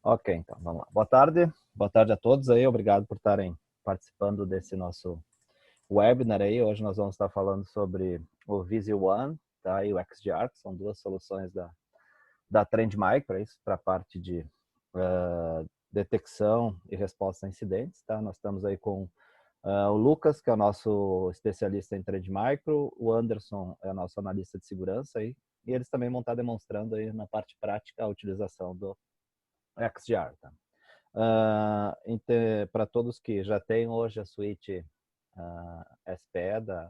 Ok, então vamos lá. Boa tarde a todos aí, obrigado por estarem participando desse nosso webinar aí. Hoje nós vamos estar falando sobre o Visio One, tá? E o XDR, que são duas soluções da Trend Micro, para a parte de detecção e resposta a incidentes, tá? Nós estamos aí com o Lucas, que é o nosso especialista em Trend Micro, o Anderson é o nosso analista de segurança aí, e eles também vão estar demonstrando aí na parte prática a utilização do XDR, tá? Para todos que já têm hoje a suíte SPE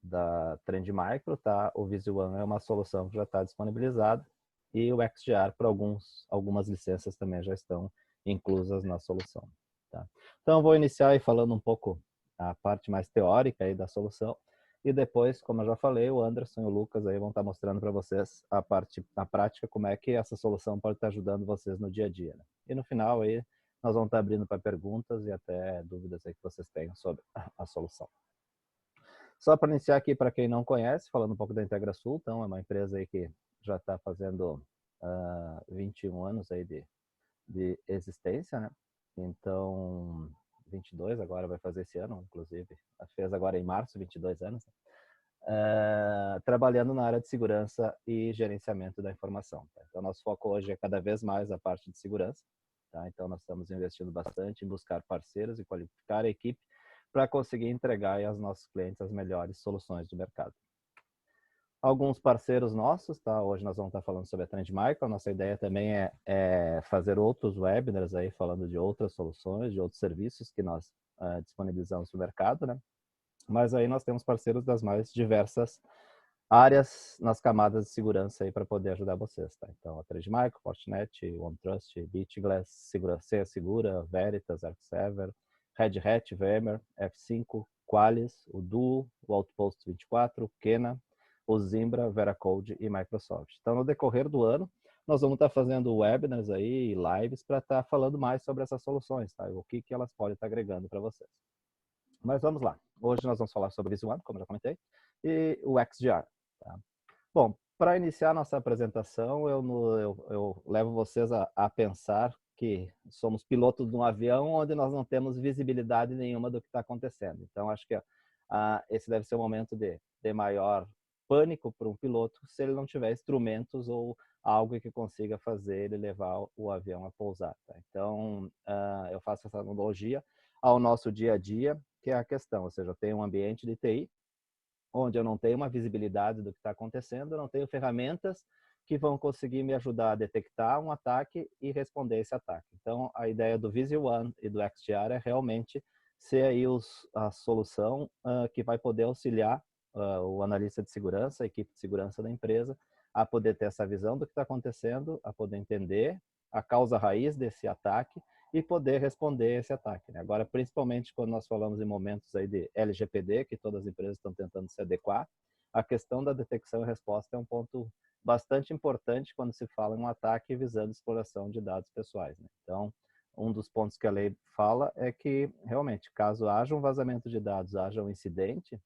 da Trend Micro, tá? O Visio One é uma solução que já está disponibilizada e o XDR para algumas licenças também já estão inclusas na solução, tá? Então, eu vou iniciar aí falando um pouco a parte mais teórica aí da solução e depois, como eu já falei, o Anderson e o Lucas aí vão estar mostrando para vocês na prática, como é que essa solução pode estar ajudando vocês no dia a dia, né? E no final aí, nós vamos estar abrindo para perguntas e até dúvidas aí que vocês tenham sobre a solução. Só para iniciar aqui, para quem não conhece, falando um pouco da IntegraSul, então é uma empresa aí que já está fazendo 21 anos aí de existência, né? Então, 22 agora vai fazer esse ano, inclusive, fez agora em março 22 anos, né? Trabalhando na área de segurança e gerenciamento da informação, tá? Então, nosso foco hoje é cada vez mais a parte de segurança, tá? Então, nós estamos investindo bastante em buscar parceiros e qualificar a equipe para conseguir entregar aos nossos clientes as melhores soluções do mercado. Alguns parceiros nossos, tá? Hoje nós vamos estar falando sobre a Trend Micro. Nossa ideia também é fazer outros webinars aí falando de outras soluções, de outros serviços que nós disponibilizamos no mercado, né? Mas aí nós temos parceiros das mais diversas áreas nas camadas de segurança aí para poder ajudar vocês, tá? Então, a Trend Micro, Fortinet, OneTrust, BitGlass, Senha Segura, Veritas, ArcServer, Red Hat, VMware, F5, Qualys, o Duo, o Outpost 24, Kena, o Zimbra, Veracode e Microsoft. Então, no decorrer do ano, nós vamos estar fazendo webinars aí e lives para estar falando mais sobre essas soluções, tá? O que elas podem estar agregando para vocês. Mas vamos lá. Hoje nós vamos falar sobre o Visio One, como já comentei, e o XDR. Tá? Bom, para iniciar nossa apresentação, eu levo vocês a pensar que somos pilotos de um avião onde nós não temos visibilidade nenhuma do que está acontecendo. Então, acho que esse deve ser o momento de maior pânico para um piloto se ele não tiver instrumentos ou algo que consiga fazer ele levar o avião a pousar. Tá? Então, eu faço essa analogia ao nosso dia a dia, que é a questão, ou seja, eu tenho um ambiente de TI, onde eu não tenho uma visibilidade do que está acontecendo, eu não tenho ferramentas que vão conseguir me ajudar a detectar um ataque e responder esse ataque. Então, a ideia do Visio One e do XDR é realmente ser aí a solução que vai poder auxiliar o analista de segurança, a equipe de segurança da empresa, a poder ter essa visão do que está acontecendo, a poder entender a causa raiz desse ataque e poder responder esse ataque, né? Agora, principalmente quando nós falamos em momentos aí de LGPD, que todas as empresas estão tentando se adequar, a questão da detecção e resposta é um ponto bastante importante quando se fala em um ataque visando exploração de dados pessoais, né? Então, um dos pontos que a lei fala é que, realmente, caso haja um vazamento de dados, haja um incidente,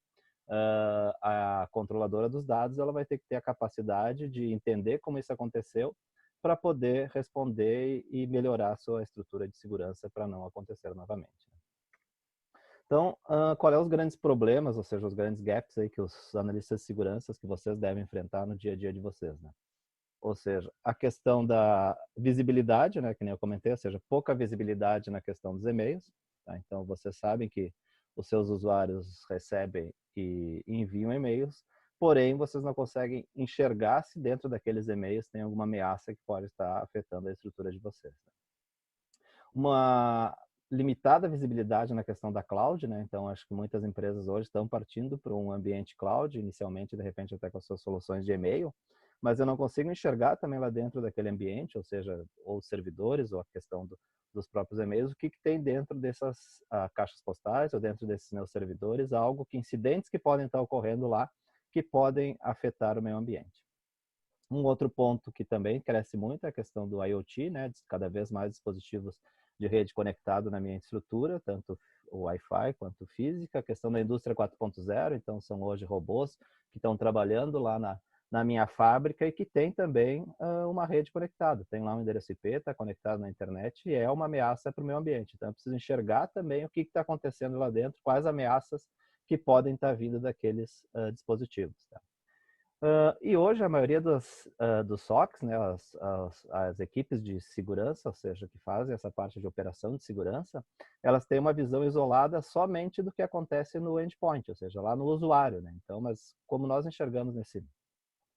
a controladora dos dados ela vai ter que ter a capacidade de entender como isso aconteceu para poder responder e melhorar a sua estrutura de segurança para não acontecer novamente. Então, qual é os grandes problemas, ou seja, os grandes gaps aí que os analistas de segurança que vocês devem enfrentar no dia a dia de vocês, né? Ou seja, a questão da visibilidade, né, que nem eu comentei, ou seja, pouca visibilidade na questão dos e-mails, tá? Então, vocês sabem que os seus usuários recebem e enviam e-mails, porém, vocês não conseguem enxergar se dentro daqueles e-mails tem alguma ameaça que pode estar afetando a estrutura de vocês. Tá? Uma limitada visibilidade na questão da cloud, né? Então, acho que muitas empresas hoje estão partindo para um ambiente cloud, inicialmente, de repente, até com as suas soluções de e-mail, mas eu não consigo enxergar também lá dentro daquele ambiente, ou seja, ou servidores, ou a questão dos próprios e-mails, o que tem dentro dessas caixas postais, ou dentro desses meus servidores, algo que incidentes que podem estar ocorrendo lá, que podem afetar o meio ambiente. Um outro ponto que também cresce muito é a questão do IoT, né? Cada vez mais dispositivos de rede conectado na minha estrutura, tanto o Wi-Fi quanto física. A questão da indústria 4.0, então são hoje robôs que estão trabalhando lá na minha fábrica e que tem também uma rede conectada. Tem lá um endereço IP, está conectado na internet e é uma ameaça para o meio ambiente. Então, eu preciso enxergar também o que está acontecendo lá dentro, quais ameaças que podem estar vindo daqueles dispositivos. Tá? E hoje a maioria dos SOCs, né, as equipes de segurança, ou seja, que fazem essa parte de operação de segurança, elas têm uma visão isolada somente do que acontece no endpoint, ou seja, lá no usuário. Né? Então, mas como nós enxergamos nesse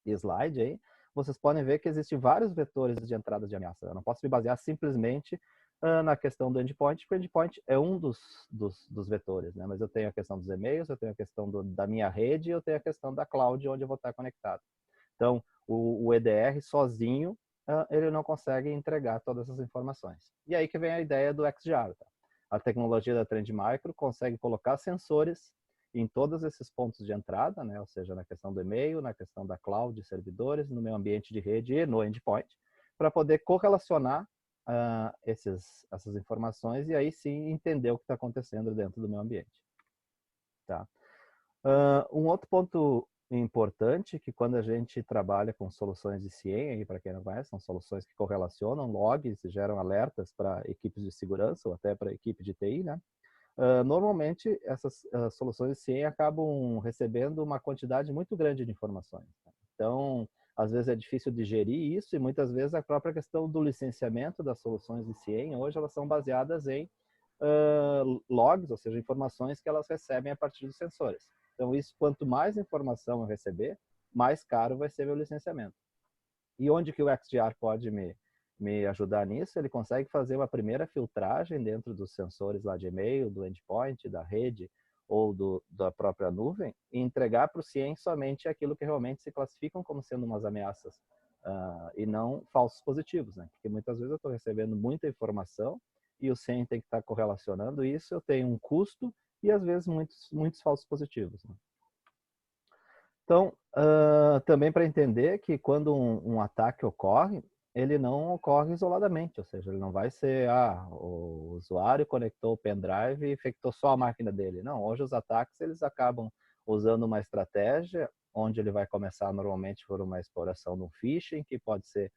slide aí, vocês podem ver que existem vários vetores de entrada de ameaça. Eu não posso me basear simplesmente na questão do endpoint, porque o endpoint é um dos vetores, né? Mas eu tenho a questão dos e-mails, eu tenho a questão da minha rede, eu tenho a questão da cloud, onde eu vou estar conectado. Então, o EDR sozinho, ele não consegue entregar todas essas informações. E aí que vem a ideia do XDR. Tá? A tecnologia da Trend Micro consegue colocar sensores em todos esses pontos de entrada, né? Ou seja, na questão do e-mail, na questão da cloud, de servidores, no meu ambiente de rede e no endpoint, para poder correlacionar essas informações e aí sim entender o que está acontecendo dentro do meu ambiente. Tá? Um outro ponto importante que quando a gente trabalha com soluções de CIEM, para quem não conhece, são soluções que correlacionam logs e geram alertas para equipes de segurança ou até para equipe de TI, né? Normalmente, essas soluções de CIEM acabam recebendo uma quantidade muito grande de informações. Tá? Então, às vezes é difícil digerir isso e muitas vezes a própria questão do licenciamento das soluções de CIEM, hoje elas são baseadas em logs, ou seja, informações que elas recebem a partir dos sensores. Então, isso, quanto mais informação eu receber, mais caro vai ser meu licenciamento. E onde que o XDR pode me ajudar nisso? Ele consegue fazer uma primeira filtragem dentro dos sensores lá de e-mail, do endpoint, da rede ou da própria nuvem e entregar para o CIEM somente aquilo que realmente se classificam como sendo umas ameaças e não falsos positivos, né? Porque muitas vezes eu estou recebendo muita informação e o CIEM tem que estar correlacionando isso, eu tenho um custo e às vezes muitos falsos positivos. Né? Então, também para entender que quando um ataque ocorre, ele não ocorre isoladamente, ou seja, ele não vai ser, o usuário conectou o pendrive e infectou só a máquina dele. Não, hoje os ataques eles acabam usando uma estratégia onde ele vai começar normalmente por uma exploração de um phishing, que pode ser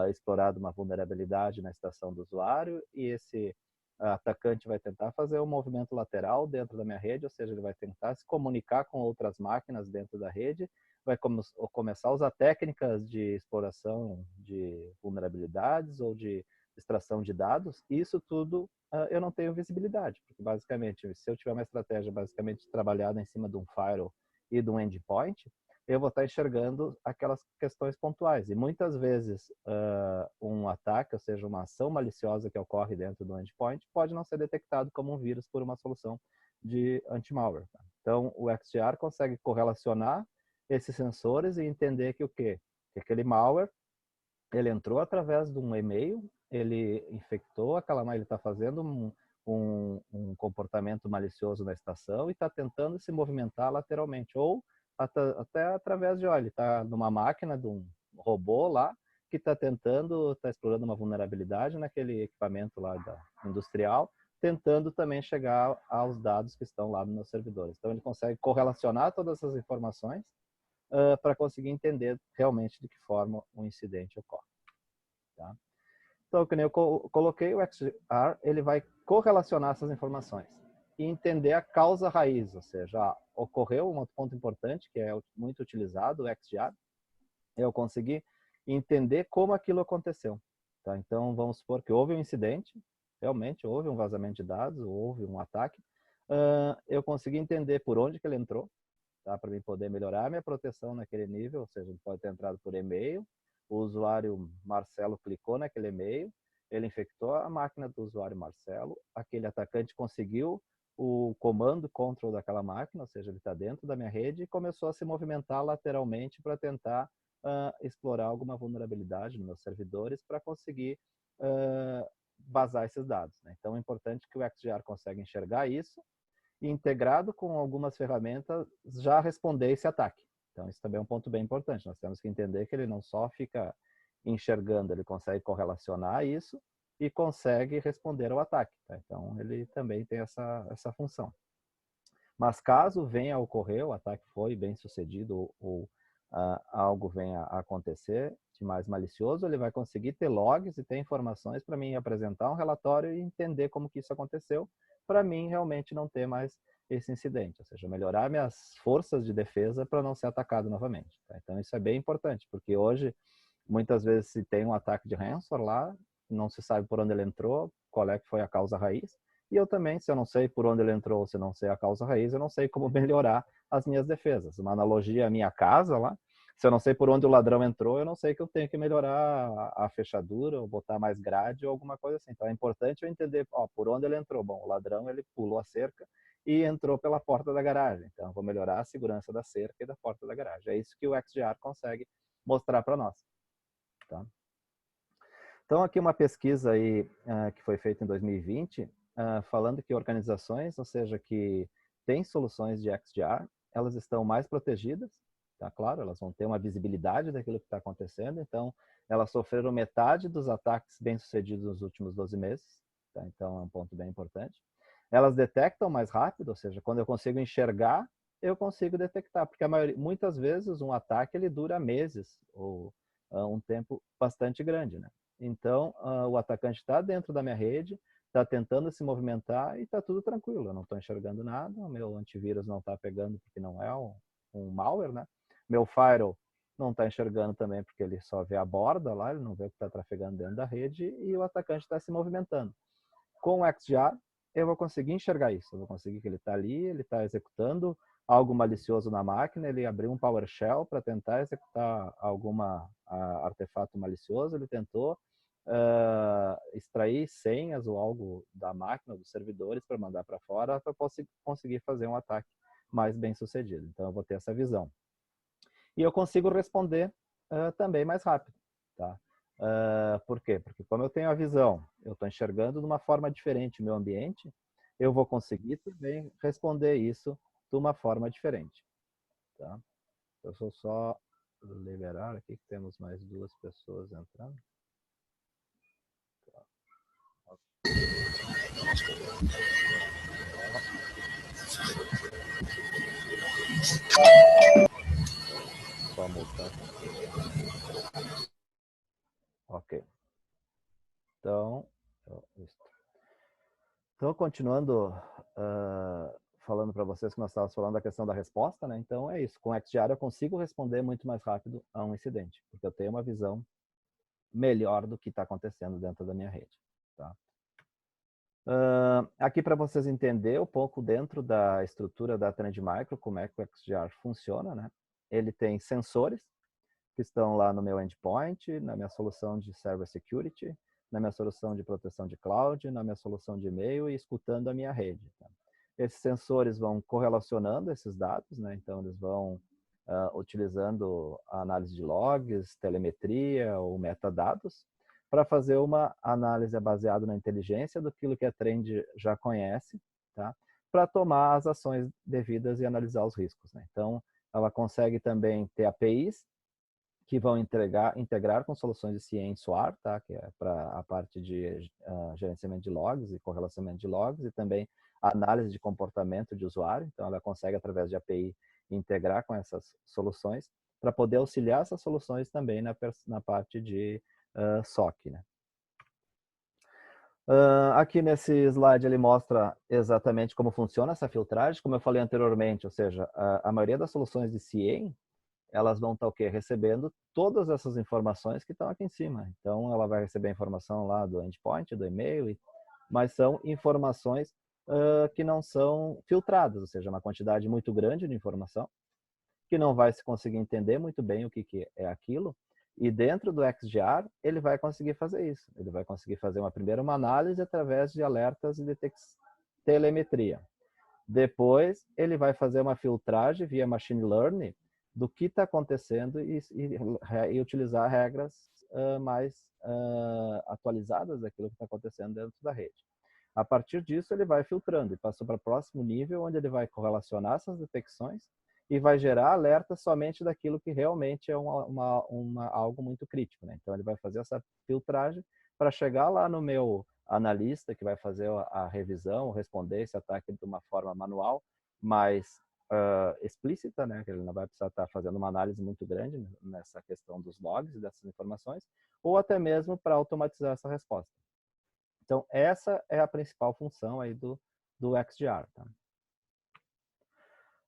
explorado uma vulnerabilidade na estação do usuário, e esse atacante vai tentar fazer um movimento lateral dentro da minha rede, ou seja, ele vai tentar se comunicar com outras máquinas dentro da rede, vai começar a usar técnicas de exploração de vulnerabilidades ou de extração de dados, e isso tudo eu não tenho visibilidade, porque basicamente, se eu tiver uma estratégia basicamente trabalhada em cima de um firewall e de um endpoint, eu vou estar enxergando aquelas questões pontuais. E muitas vezes um ataque, ou seja, uma ação maliciosa que ocorre dentro do endpoint, pode não ser detectado como um vírus por uma solução de anti-malware. Tá? Então, o XDR consegue correlacionar esses sensores e entender que o quê? Que aquele malware, ele entrou através de um e-mail, ele infectou ele está fazendo um comportamento malicioso na estação e está tentando se movimentar lateralmente, ou até através de, ele está numa máquina de um robô lá, que está explorando uma vulnerabilidade naquele equipamento lá industrial, tentando também chegar aos dados que estão lá nos meus servidores. Então ele consegue correlacionar todas essas informações para conseguir entender realmente de que forma o incidente ocorre. Tá? Então, como eu coloquei, o XDR ele vai correlacionar essas informações e entender a causa raiz, ou seja, ocorreu um outro ponto importante, que é muito utilizado, o XDR, eu consegui entender como aquilo aconteceu. Tá? Então, vamos supor que houve um incidente, realmente houve um vazamento de dados, houve um ataque, eu consegui entender por onde que ele entrou, tá? Para mim poder melhorar a minha proteção naquele nível, ou seja, ele pode ter entrado por e-mail, o usuário Marcelo clicou naquele e-mail, ele infectou a máquina do usuário Marcelo, aquele atacante conseguiu o comando control daquela máquina, ou seja, ele está dentro da minha rede e começou a se movimentar lateralmente para tentar explorar alguma vulnerabilidade nos meus servidores para conseguir vazar esses dados. Né? Então é importante que o XDR consiga enxergar isso e integrado com algumas ferramentas já responder esse ataque. Então isso também é um ponto bem importante. Nós temos que entender que ele não só fica enxergando, ele consegue correlacionar isso e consegue responder ao ataque. Tá? Então ele também tem essa função. Mas caso venha a ocorrer, o ataque foi bem sucedido ou algo venha a acontecer de mais malicioso, ele vai conseguir ter logs e ter informações para mim apresentar um relatório e entender como que isso aconteceu, para mim realmente não ter mais esse incidente, ou seja, melhorar minhas forças de defesa para não ser atacado novamente. Tá? Então isso é bem importante, porque hoje muitas vezes se tem um ataque de ransomware lá, não se sabe por onde ele entrou, qual é que foi a causa raiz, e eu também, se eu não sei por onde ele entrou, se eu não sei a causa raiz, eu não sei como melhorar as minhas defesas. Uma analogia à minha casa lá, se eu não sei por onde o ladrão entrou, eu não sei que eu tenho que melhorar a fechadura, ou botar mais grade, ou alguma coisa assim. Então é importante eu entender por onde ele entrou. Bom, o ladrão ele pulou a cerca e entrou pela porta da garagem. Então eu vou melhorar a segurança da cerca e da porta da garagem. É isso que o XDR consegue mostrar para nós. Tá? Então aqui uma pesquisa aí, que foi feita em 2020, falando que organizações, ou seja, que têm soluções de XDR, elas estão mais protegidas, tá? Claro, elas vão ter uma visibilidade daquilo que está acontecendo, então elas sofreram metade dos ataques bem-sucedidos nos últimos 12 meses, tá? Então é um ponto bem importante. Elas detectam mais rápido, ou seja, quando eu consigo enxergar, eu consigo detectar, porque muitas vezes um ataque ele dura meses, ou um tempo bastante grande, né? Então, o atacante está dentro da minha rede, está tentando se movimentar e está tudo tranquilo. Eu não estou enxergando nada, o meu antivírus não está pegando porque não é um malware, né? Meu firewall não está enxergando também porque ele só vê a borda lá, ele não vê o que está trafegando dentro da rede e o atacante está se movimentando. Com o XDR, eu vou conseguir enxergar isso, eu vou conseguir que ele está ali, ele está executando algo malicioso na máquina, ele abriu um PowerShell para tentar executar alguma artefato malicioso, ele tentou extrair senhas ou algo da máquina, dos servidores, para mandar para fora, para conseguir fazer um ataque mais bem sucedido. Então eu vou ter essa visão. E eu consigo responder também mais rápido. Tá? Por quê? Porque como eu tenho a visão, eu estou enxergando de uma forma diferente o meu ambiente, eu vou conseguir também responder isso de uma forma diferente. Tá? Eu vou só liberar aqui que temos mais 2 pessoas entrando. Só mutar. Ok. Então, continuando falando para vocês que nós estávamos falando da questão da resposta, né? Então é isso. Com o XDR eu consigo responder muito mais rápido a um incidente, porque eu tenho uma visão melhor do que está acontecendo dentro da minha rede. Tá? Aqui para vocês entenderem um pouco dentro da estrutura da Trend Micro, como é que o XDR funciona, né? Ele tem sensores que estão lá no meu endpoint, na minha solução de Server Security, na minha solução de proteção de cloud, na minha solução de e-mail e escutando a minha rede. Tá? Esses sensores vão correlacionando esses dados, né? Então eles vão utilizando a análise de logs, telemetria ou metadados, para fazer uma análise baseada na inteligência do que a Trend já conhece, tá? Para tomar as ações devidas e analisar os riscos. Né? Então, ela consegue também ter APIs que vão integrar com soluções de CIEM SOAR, tá? Que é para a parte de gerenciamento de logs e correlacionamento de logs, e também análise de comportamento de usuário. Então, ela consegue, através de API, integrar com essas soluções para poder auxiliar essas soluções também na parte de SOC. Né? Aqui nesse slide ele mostra exatamente como funciona essa filtragem, como eu falei anteriormente, ou seja, a maioria das soluções de CIEM, elas vão estar o quê? Recebendo todas essas informações que estão aqui em cima. Então, ela vai receber a informação lá do endpoint, do e-mail, mas são informações que não são filtradas, ou seja, uma quantidade muito grande de informação, que não vai se conseguir entender muito bem o que é aquilo, e dentro do XDR, ele vai conseguir fazer isso. Ele vai conseguir fazer uma análise através de alertas e de telemetria. Depois, ele vai fazer uma filtragem via machine learning do que está acontecendo e utilizar regras mais atualizadas daquilo que está acontecendo dentro da rede. A partir disso, ele vai filtrando e passou para o próximo nível, onde ele vai correlacionar essas detecções e vai gerar alertas somente daquilo que realmente é algo muito crítico. Né? Então, ele vai fazer essa filtragem para chegar lá no meu analista, que vai fazer a revisão, responder esse ataque de uma forma manual, mas explícita, né, que ele não vai precisar estar fazendo uma análise muito grande nessa questão dos logs e dessas informações, ou até mesmo para automatizar essa resposta. Então, essa é a principal função aí do XDR. Tá?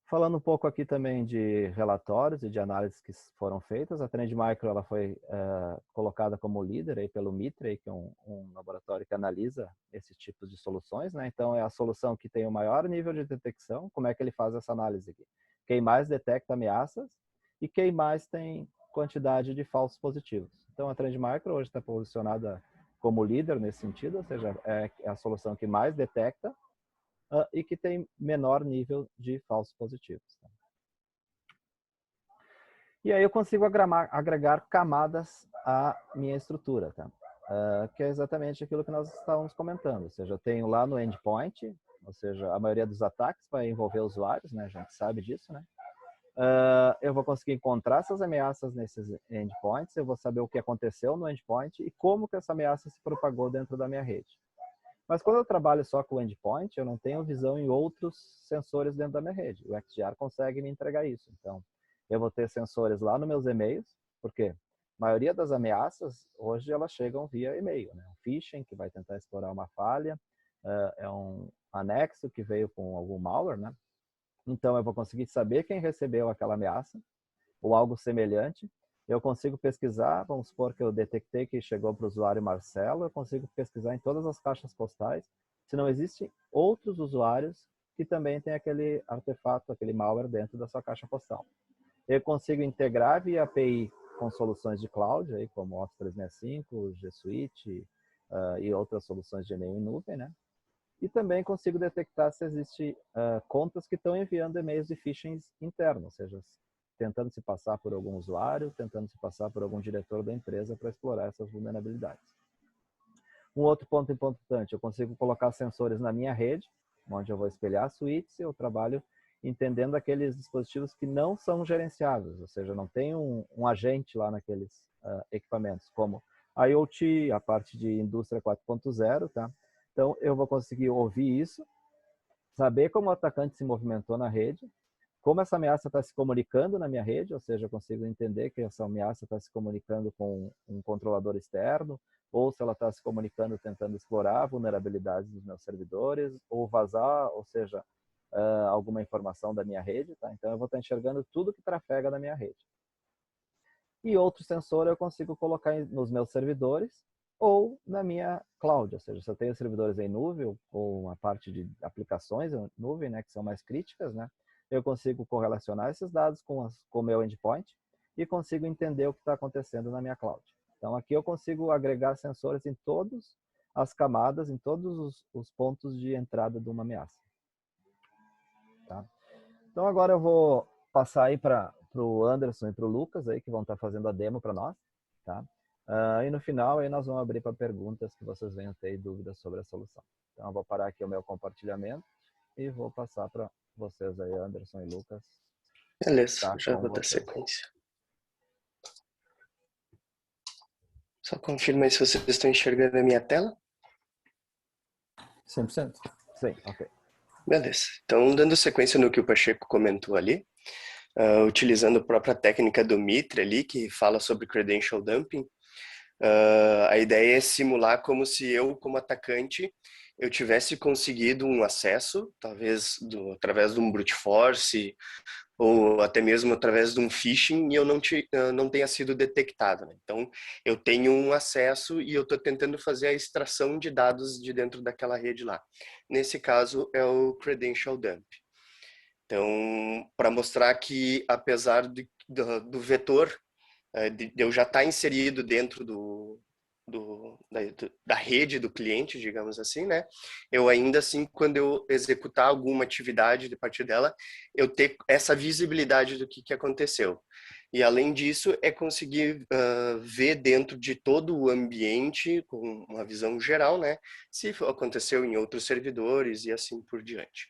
Falando um pouco aqui também de relatórios e de análises que foram feitas, a Trend Micro ela foi colocada como líder aí pelo Mitre, que é um laboratório que analisa esses tipos de soluções, né? Então, é a solução que tem o maior nível de detecção. Como é que ele faz essa análise aqui? Quem mais detecta ameaças e quem mais tem quantidade de falsos positivos. Então, a Trend Micro hoje está posicionada como líder nesse sentido, ou seja, é a solução que mais detecta e que tem menor nível de falsos positivos. Tá? E aí eu consigo agregar camadas à minha estrutura, tá? Que é exatamente aquilo que nós estávamos comentando. Ou seja, eu tenho lá no endpoint, ou seja, a maioria dos ataques vai envolver usuários, né? A gente sabe disso, né? Eu vou conseguir encontrar essas ameaças nesses endpoints, eu vou saber o que aconteceu no endpoint e como que essa ameaça se propagou dentro da minha rede. Mas quando eu trabalho só com o endpoint, eu não tenho visão em outros sensores dentro da minha rede. O XDR consegue me entregar isso. Então, eu vou ter sensores lá nos meus e-mails, porque a maioria das ameaças, hoje, elas chegam via e-mail. Né? Um phishing, que vai tentar explorar uma falha, é um anexo que veio com algum malware, né? Então, eu vou conseguir saber quem recebeu aquela ameaça, ou algo semelhante. Eu consigo pesquisar, vamos supor que eu detectei que chegou para o usuário Marcelo, eu consigo pesquisar em todas as caixas postais se não existem outros usuários que também têm aquele artefato, aquele malware dentro da sua caixa postal. Eu consigo integrar via API com soluções de cloud, aí, como Office 365, G Suite e outras soluções de e-mail em nuvem, né? E também consigo detectar se existem contas que estão enviando e-mails de phishing internos, ou seja, tentando se passar por algum usuário, tentando se passar por algum diretor da empresa para explorar essas vulnerabilidades. Um outro ponto importante, eu consigo colocar sensores na minha rede, onde eu vou espelhar suítes, e eu trabalho entendendo aqueles dispositivos que não são gerenciáveis, ou seja, não tem um agente lá naqueles equipamentos, como a IoT, a parte de indústria 4.0, tá? Então, eu vou conseguir ouvir isso, saber como o atacante se movimentou na rede, como essa ameaça está se comunicando na minha rede, ou seja, eu consigo entender que essa ameaça está se comunicando com um controlador externo, ou se ela está se comunicando tentando explorar vulnerabilidades dos meus servidores, ou vazar, ou seja, alguma informação da minha rede. Tá? Então, eu vou estar enxergando tudo que trafega na minha rede. E outro sensor eu consigo colocar nos meus servidores ou na minha cloud, ou seja, se eu tenho servidores em nuvem ou uma parte de aplicações em nuvem, né, que são mais críticas, né, eu consigo correlacionar esses dados com o meu endpoint e consigo entender o que está acontecendo na minha cloud. Então, aqui eu consigo agregar sensores em todas as camadas, em todos os pontos de entrada de uma ameaça. Tá? Então, agora eu vou passar aí para o Anderson e para o Lucas, aí, que vão estar fazendo a demo para nós. Tá? E no final, aí nós vamos abrir para perguntas que vocês venham ter dúvidas sobre a solução. Então, eu vou parar aqui o meu compartilhamento e vou passar para vocês aí, Anderson e Lucas. Beleza, Tá, já vou dar sequência. Só confirma aí se vocês estão enxergando a minha tela. 100%? Sim, ok. Beleza. Então, dando sequência no que o Pacheco comentou ali, utilizando a própria técnica do Mitre ali, que fala sobre credential dumping, a ideia é simular como se eu, como atacante, eu tivesse conseguido um acesso, talvez através de um brute force, ou até mesmo através de um phishing, e eu não tenha sido detectado. Né? Então, eu tenho um acesso e eu estou tentando fazer a extração de dados de dentro daquela rede lá. Nesse caso, é o credential dump. Então, para mostrar que, apesar do vetor, de eu já estar inserido dentro da rede do cliente, digamos assim, né? Eu ainda assim, quando eu executar alguma atividade de partir dela, eu ter essa visibilidade do que aconteceu. E além disso, é conseguir ver dentro de todo o ambiente, com uma visão geral, né? Se aconteceu em outros servidores e assim por diante.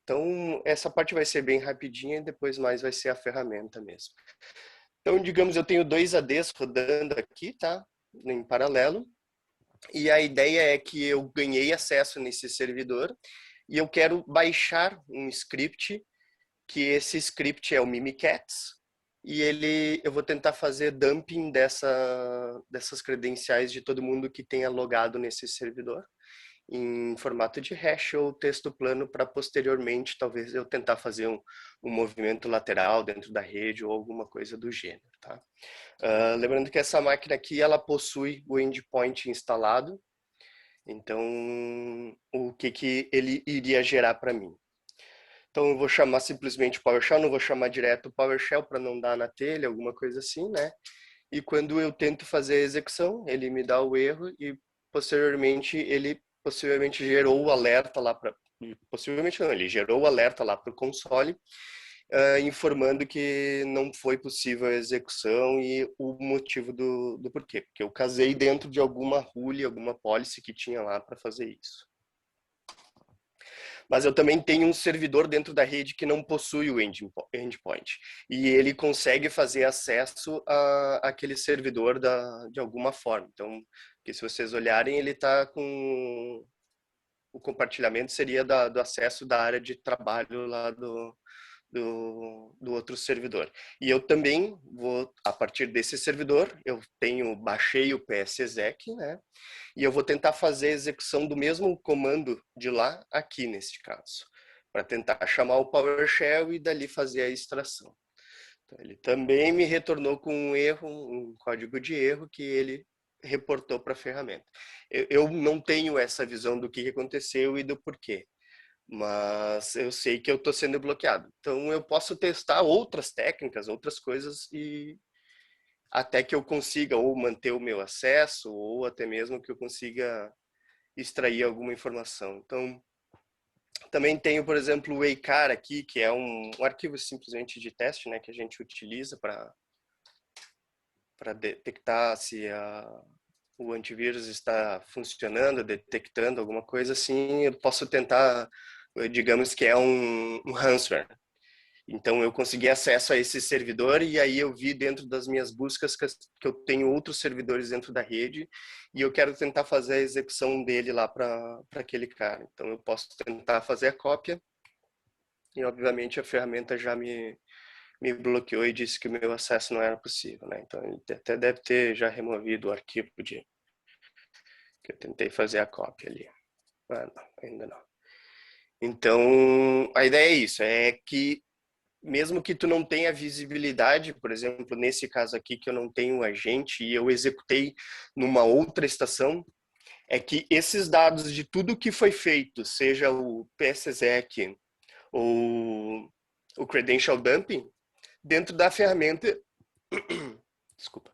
Então, essa parte vai ser bem rapidinha e depois mais vai ser a ferramenta mesmo. Então, digamos, eu tenho 2 ADs rodando aqui, tá? Em paralelo. E a ideia é que eu ganhei acesso nesse servidor e eu quero baixar um script que esse script é o Mimikatz, e eu vou tentar fazer dumping dessas credenciais de todo mundo que tenha logado nesse servidor, em formato de hash ou texto plano, para posteriormente talvez eu tentar fazer um movimento lateral dentro da rede ou alguma coisa do gênero, tá? Lembrando que essa máquina aqui, ela possui o endpoint instalado, então o que ele iria gerar para mim? Então eu vou chamar simplesmente PowerShell, não vou chamar direto PowerShell para não dar na telha, alguma coisa assim, né? E quando eu tento fazer a execução, ele me dá o erro e posteriormente ele possivelmente gerou o alerta lá para... Possivelmente não, ele gerou o alerta lá para o console, informando que não foi possível a execução e o motivo do porquê. Porque eu casei dentro de alguma rule, alguma policy que tinha lá para fazer isso. Mas eu também tenho um servidor dentro da rede que não possui o endpoint. E ele consegue fazer acesso àquele servidor de alguma forma. Então, porque se vocês olharem, ele está com... O compartilhamento seria do acesso da área de trabalho lá do outro servidor. E eu também vou, a partir desse servidor, baixei o PSExec, né? E eu vou tentar fazer a execução do mesmo comando de lá aqui neste caso, para tentar chamar o PowerShell e dali fazer a extração. Então, ele também me retornou com um erro, um código de erro que ele reportou para a ferramenta. Eu não tenho essa visão do que aconteceu e do porquê, mas eu sei que eu estou sendo bloqueado. Então eu posso testar outras técnicas, outras coisas e até que eu consiga ou manter o meu acesso ou até mesmo que eu consiga extrair alguma informação. Então também tenho, por exemplo, o ACAR aqui, que é um arquivo simplesmente de teste, né, que a gente utiliza para detectar se o antivírus está funcionando, detectando alguma coisa assim. Eu posso tentar, digamos que é um ransomware. Então eu consegui acesso a esse servidor e aí eu vi dentro das minhas buscas que eu tenho outros servidores dentro da rede e eu quero tentar fazer a execução dele lá para aquele cara. Então eu posso tentar fazer a cópia e obviamente a ferramenta já me bloqueou e disse que o meu acesso não era possível, né? Então ele até deve ter já removido o arquivo que eu tentei fazer a cópia ali. Ah, não, ainda não. Então a ideia é isso, é que mesmo que tu não tenha visibilidade, por exemplo, nesse caso aqui que eu não tenho um agente e eu executei numa outra estação, é que esses dados de tudo que foi feito, seja o PSExec ou o credential dumping, dentro da ferramenta, desculpa,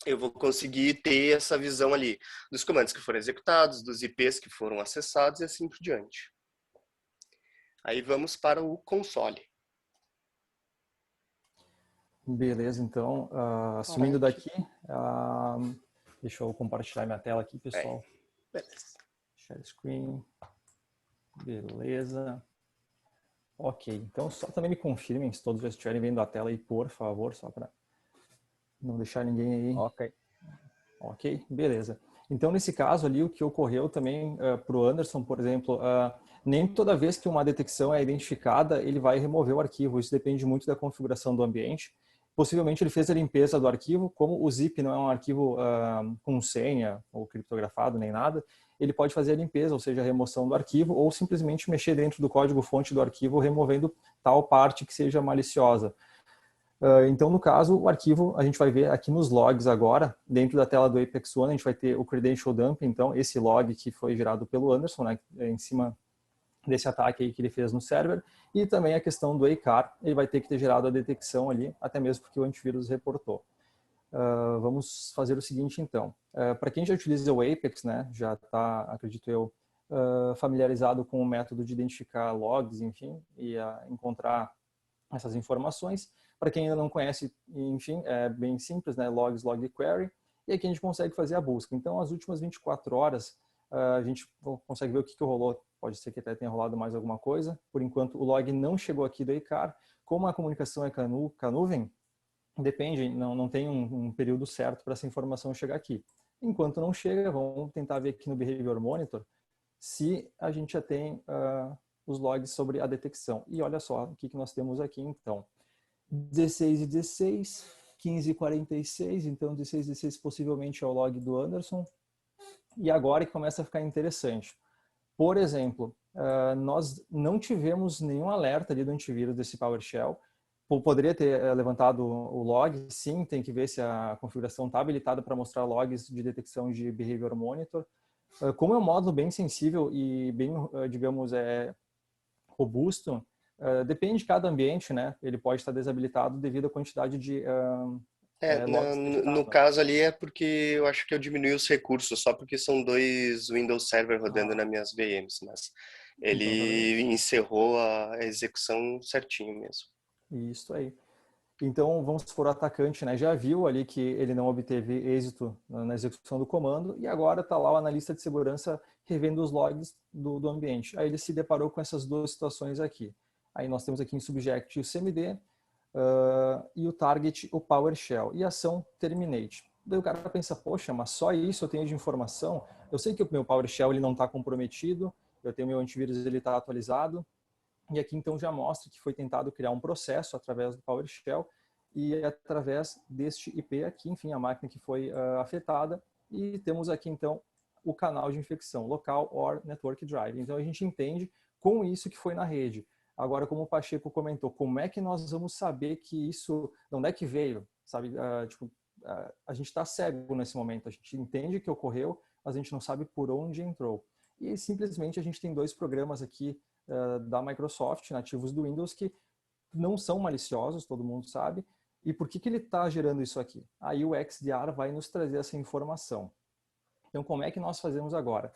eu vou conseguir ter essa visão ali dos comandos que foram executados, dos IPs que foram acessados e assim por diante. Aí vamos para o console. Beleza, então, assumindo daqui, deixa eu compartilhar minha tela aqui, pessoal. Beleza. Share screen. Beleza. Ok, então só também me confirmem se todos já estiverem vendo a tela aí, por favor, só para não deixar ninguém aí. Ok. Ok, beleza. Então, nesse caso ali, o que ocorreu também para o Anderson, por exemplo, nem toda vez que uma detecção é identificada, ele vai remover o arquivo. Isso depende muito da configuração do ambiente. Possivelmente ele fez a limpeza do arquivo, como o zip não é um arquivo com senha ou criptografado nem nada, ele pode fazer a limpeza, ou seja, a remoção do arquivo, ou simplesmente mexer dentro do código-fonte do arquivo, removendo tal parte que seja maliciosa. Então, no caso, o arquivo, a gente vai ver aqui nos logs agora, dentro da tela do Apex One, a gente vai ter o credential dump, então esse log que foi gerado pelo Anderson, né, em cima desse ataque aí que ele fez no server, e também a questão do ACAR, ele vai ter que ter gerado a detecção ali, até mesmo porque o antivírus reportou. Vamos fazer o seguinte então, para quem já utiliza o Apex, né, já está, acredito eu, familiarizado com o método de identificar logs, enfim, e encontrar essas informações. Para quem ainda não conhece, enfim, é bem simples, né, logs, log query, e aqui a gente consegue fazer a busca. Então, as últimas 24 horas, a gente consegue ver o que rolou. Pode ser que até tenha rolado mais alguma coisa. Por enquanto, o log não chegou aqui do ICAR. Como a comunicação é com a nuvem, depende, não tem um período certo para essa informação chegar aqui. Enquanto não chega, vamos tentar ver aqui no Behavior Monitor se a gente já tem os logs sobre a detecção. E olha só o que nós temos aqui, então. 16 e 16, 15 e 46, então 16 e 16 possivelmente é o log do Anderson. E agora que começa a ficar interessante. Por exemplo, nós não tivemos nenhum alerta ali do antivírus desse PowerShell. Poderia ter levantado o log, sim, tem que ver se a configuração está habilitada para mostrar logs de detecção de Behavior Monitor. Como é um módulo bem sensível e bem, digamos, robusto, depende de cada ambiente, né? Ele pode estar desabilitado devido à quantidade de logs No detectados. caso ali é porque eu acho que eu diminui os recursos, só porque são 2 Windows Server rodando nas minhas VMs, mas Então tá beleza. ele encerrou a execução certinho mesmo. Isso aí. Então, vamos supor, o atacante, né, já viu ali que ele não obteve êxito na execução do comando e agora está lá o analista de segurança revendo os logs do ambiente. Aí ele se deparou com essas duas situações aqui. Aí nós temos aqui em subject o CMD e o target o PowerShell e a ação terminate. Daí o cara pensa, poxa, mas só isso eu tenho de informação? Eu sei que o meu PowerShell ele não está comprometido, eu tenho meu antivírus, ele está atualizado, e aqui então já mostra que foi tentado criar um processo através do PowerShell e através deste IP aqui, enfim, a máquina que foi afetada. E temos aqui então o canal de infecção, local or network drive. Então a gente entende com isso que foi na rede. Agora, como o Pacheco comentou, como é que nós vamos saber que isso, de onde é que veio? Sabe, a gente está cego nesse momento, a gente entende que ocorreu, mas a gente não sabe por onde entrou. E simplesmente a gente tem dois programas aqui da Microsoft, nativos do Windows, que não são maliciosos, todo mundo sabe. E por que ele está gerando isso aqui? Aí o XDR vai nos trazer essa informação. Então, como é que nós fazemos agora?